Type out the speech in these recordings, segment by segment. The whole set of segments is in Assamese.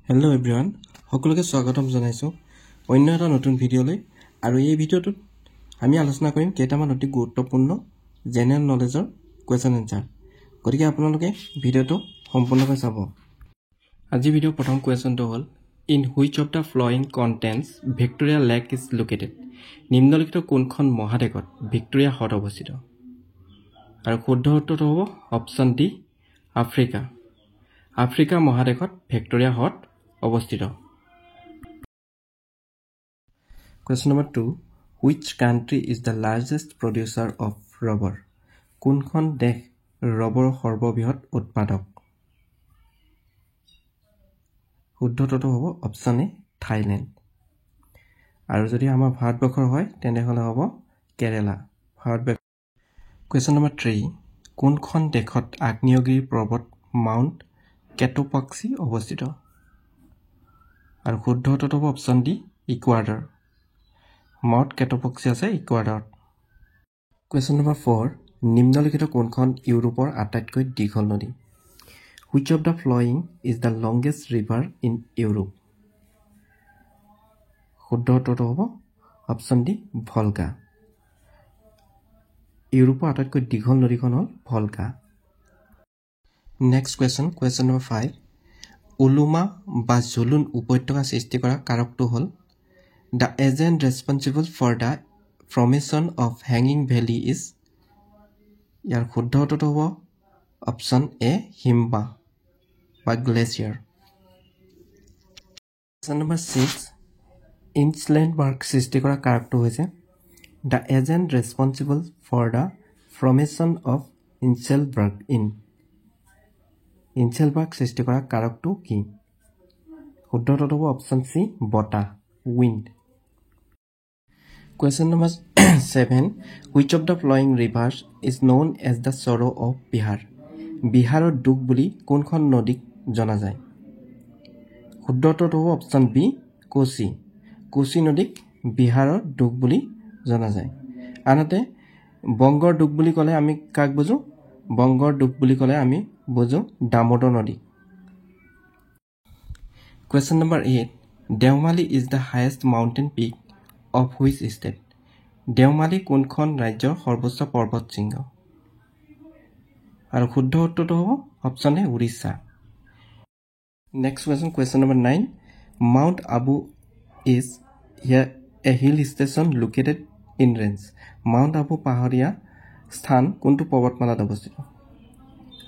Hello everyone, সকলোকে স্বাগতম জনাইছো অন্য এটা নতুন ভিডিওলৈ আৰু এই ভিডিওটোত আমি আলোচনা কৰিম কেইটামান অতি গুৰুত্বপূৰ্ণ জেনাৰেল নলেজৰ কোৱেশ্চন এনসাৰ গতিকে আপোনালোকে ভিডিওটো সম্পূৰ্ণকৈ চাব আজি ভিডিও প্ৰথম কোৱেশ্চনটো হ'ল in which of the following continents Victoria lake is located নিম্নলিখিত কোনখন মহাদেশত ভিক্টোৰিয়া হ্ৰদ অৱস্থিত আৰু শুদ্ধ উত্তৰটো হ'ব অপচন ডি আফ্ৰিকা আফ্ৰিকা মহাদেশত ভিক্টোৰিয়া হ্ৰদ অৱস্থিত Question number 2 Which country is the largest producer of rubber কোনখন দেশ ৰবৰ সৰ্ববৃহৎ উৎপাদক শুদ্ধটো হ'ব অপচন এ থাইল্যান্ড আৰু যদি আমাৰ ভাৰতবৰ্ষৰ হয় তেনেহলে হ'ব কেৰালা ভাৰতবৰ্ষ Question number 3 কোনখন দেশত আগ্নেয়গিৰি পৰ্বত মাউন্ট কেটোপাক্সি অৱস্থিত আৰু শুদ্ধটো হ'ব অপচন ডি ইকুৱাডৰ মাউন্ট কেটোপাক্সি আছে ইকুৱাডৰ Question number 4 নিম্নলিখিত কোনখন ইউৰোপৰ আটাইতকৈ দীঘল নদী Which of the following is the longest river in Europe শুদ্ধটো হ'ব অপচন ডি ভলগা ইউৰোপৰ আটাইতকৈ দীঘল নদীখন হ'ল ভলগা Next question number 5 উলুমা বা জুলুন উপত্যকা সৃষ্টি কৰা কাৰকটো হ'ল The agent responsible for the formation of Hanging Valley is ইয়াৰ শুদ্ধ উত্তৰটো হ'ব অপচন এ হিমবা বা গ্লেচিয়াৰ Question number 6 ইনচলেণ্ডবাৰ্গ সৃষ্টি কৰা কাৰকটো হৈছে The agent responsible for the formation of ইনচেলবাৰ্গ সৃষ্টি কৰা কাৰকটো কি শুদ্ধটো হ'ব অপচন সি বতাহ wind Question number 7 Which of the following rivers is known as the sorrow of Bihar বিহাৰৰ দুখ বুলি কোনখন নদীক জনা যায় শুদ্ধটো হ'ব অপচন বি কোচি নদীক বিহাৰৰ দুখ বুলি জনা যায় আনহাতে বংগৰ দুখ বুলি ক'লে আমি কাক বুজো বংগৰ দুখ বুলি ক'লে আমি বুজো দামোদৰ নদী Question number 8 Deomali is the highest mountain peak of which state Deomali কোনখন ৰাজ্যৰ সৰ্বোচ্চ পৰ্বত শৃংগ আৰু শুদ্ধ উত্তৰটো হ'ব option A Orissa Next question number 9 Mount Abu is here a hill station located in range Mount Abu পাহাৰীয়া স্থান কোনটো পৰ্বতমালাত অৱস্থিত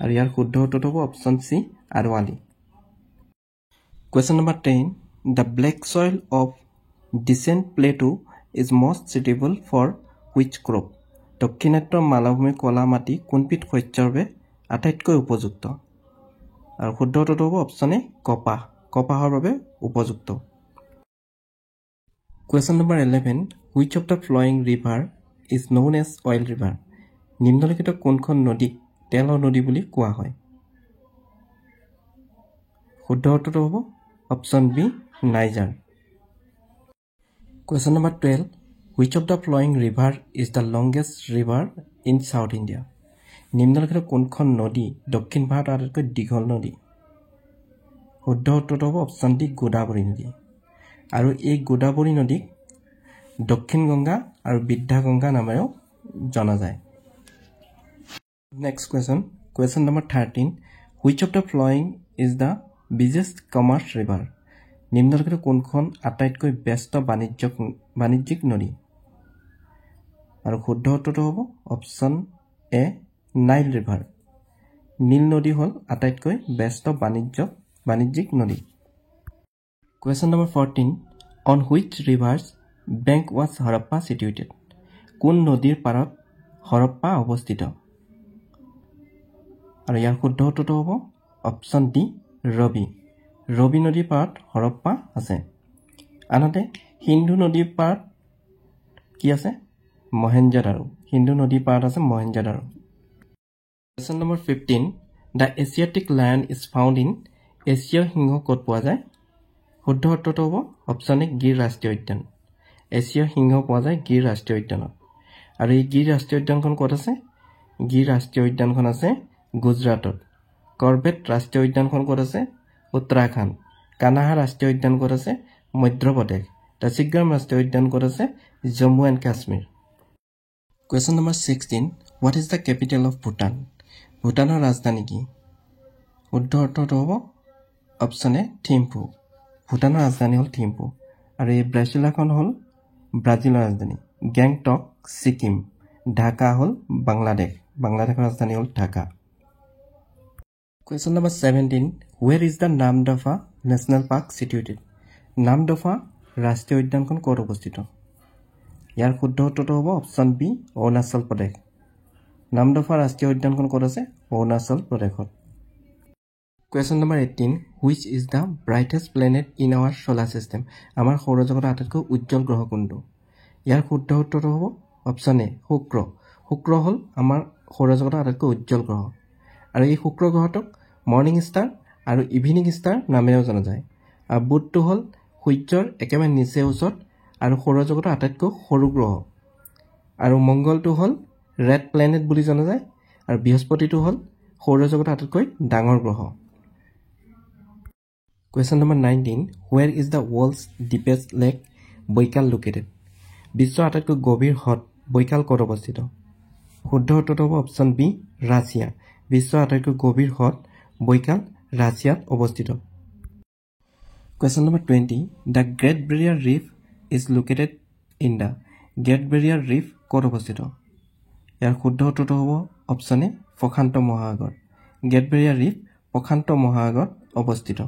আৰু ইয়াৰ শুদ্ধ উত্তৰটো হ'ব option C আৰৱালি Question number 10 The black soil of descent plateau is most suitable for which crop দক্ষিণাত্য মালভূমিৰ কলা মাটি কোনবিধ শস্যৰ বাবে আটাইতকৈ উপযুক্ত আৰু শুদ্ধ উত্তৰটো হ'ব অপচন এ কপাহৰ বাবে উপযুক্ত Question number 11 Which of the following river is known as oil river নিম্নলিখিত কোনখন নদীক তেলৰ নদী বুলি কোৱা হয় শুদ্ধ উত্তৰটো হ'ব option B Niger Question number 12 Which of the following river is the longest river in South India নিম্নলিখিত কোনখন নদী দক্ষিণ ভাৰতৰ আটাইতকৈ দীঘল নদী শুদ্ধ উত্তৰটো হ'ব অপচন ডি গোদাবৰী নদী আৰু এই গোদাবৰী নদীক দক্ষিণ গংগা আৰু বিদ্যা গংগা নামেৰেও জনা যায় Next question number 13 Which of the following is the busiest commerce river নিম্নলিখিত কোনখন আটাইতকৈ ব্যস্ত বাণিজ্যিক নদী আৰু শুদ্ধ উত্তৰটো হ'ব অপচন এ নাইল ৰিভাৰ নীল নদী হ'ল আটাইতকৈ ব্যস্ত বাণিজ্যিক নদী Question number 14 On which rivers bank was Harappa situated কোন নদীৰ পাৰত হৰপ্পা অৱস্থিত আৰু ইয়াৰ শুদ্ধ উত্তৰটো হ'ব অপচন ডি ৰবি নদীৰ পাৰত হৰপ্পা আছে আনহাতে সিন্ধু নদীৰ পাৰত কি আছে মহেঞ্জোদাৰো সিন্ধু নদীৰ পাৰত আছে Mohenjodaro Question number 15 The Asiatic lion is found in এছিয়াৰ সিংহ ক'ত পোৱা যায় শুদ্ধ উত্তৰটো হ'ব অপচন এ গিৰ ৰাষ্ট্ৰীয় উদ্যান এছিয়াৰ সিংহ পোৱা যায় গিৰ ৰাষ্ট্ৰীয় উদ্যানত আৰু এই গিৰ ৰাষ্ট্ৰীয় উদ্যানখন ক'ত আছে গিৰ ৰাষ্ট্ৰীয় উদ্যানখন আছে গুজৰাটত কৰবেট ৰাষ্ট্ৰীয় উদ্যানখন ক'ত আছে উত্তৰাখণ্ড কানাহা ৰাষ্ট্ৰীয় উদ্যান ক'ত আছে মধ্যপ্ৰদেশ দাচিগ্ৰাম ৰাষ্ট্ৰীয় উদ্যান ক'ত আছে Jammu and Kashmir Question number 16 What is the capital of Bhutan ভূটানৰ ৰাজধানী কি শুদ্ধ অৰ্থটো হ'ব অপচন এ থিম্পু ভূটানৰ ৰাজধানী হ'ল থিম্পু আৰু এই ব্ৰাজিলাখন হ'ল ব্ৰাজিলৰ ৰাজধানী গেংটক ছিকিম ঢাকা হ'ল বাংলাদেশৰ ৰাজধানী হ'ল Dhaka Question number 17 Where is the Namdapha National Park situated Namdapha ৰাষ্ট্ৰীয় উদ্যানখন ক'ত অৱস্থিত ইয়াৰ শুদ্ধ উত্তৰটো হ'ব অপচন বি অৰুণাচল প্ৰদেশ নামদফা ৰাষ্ট্ৰীয় উদ্যানখন ক'ত আছে অৰুণাচল প্ৰদেশত Question number 18 Which is the brightest planet in our solar system আমাৰ সৌৰজগতৰ আটাইতকৈ উজ্জ্বল গ্ৰহ কোনটো ইয়াৰ শুদ্ধ উত্তৰটো হ'ব অপচন এ শুক্ৰ হ'ল আমাৰ সৌৰজগতৰ আটাইতকৈ উজ্জ্বল গ্ৰহ আৰু এই শুক্ৰ গ্ৰহটোক মৰ্নিং ষ্টাৰ আৰু ইভিনিং ষ্টাৰ নামেৰেও জনা যায় আৰু বুধটো হ'ল সূৰ্যৰ একেবাৰে নিচে ওচৰত আৰু সৌৰজগতৰ আটাইতকৈ সৰু গ্ৰহ আৰু মংগলটো হ'ল ৰেড প্লেনেট বুলি জনা যায় আৰু বৃহস্পতিটো হ'ল সৌৰজগতৰ আটাইতকৈ ডাঙৰ গ্ৰহ Question number 19 Where is the world's deepest lake Baikal located বিশ্বৰ আটাইতকৈ গভীৰ হ্ৰদ বৈকাল ক'ত অৱস্থিত শুদ্ধ উত্তৰটো হ'ব অপচন বি ৰাছিয়া বিশ্বৰ আটাইতকৈ গভীৰ হ্ৰদ বৈকাল ৰাছিয়াত অৱস্থিত Question number 20 The Great Barrier Reef is located in the Great Barrier Reef ক'ত অৱস্থিত ইয়াৰ শুদ্ধ উত্তৰটো হ'ব অপচন এ প্ৰশান্ত মহাসাগৰ Great Barrier Reef প্ৰশান্ত মহাসাগৰত অৱস্থিত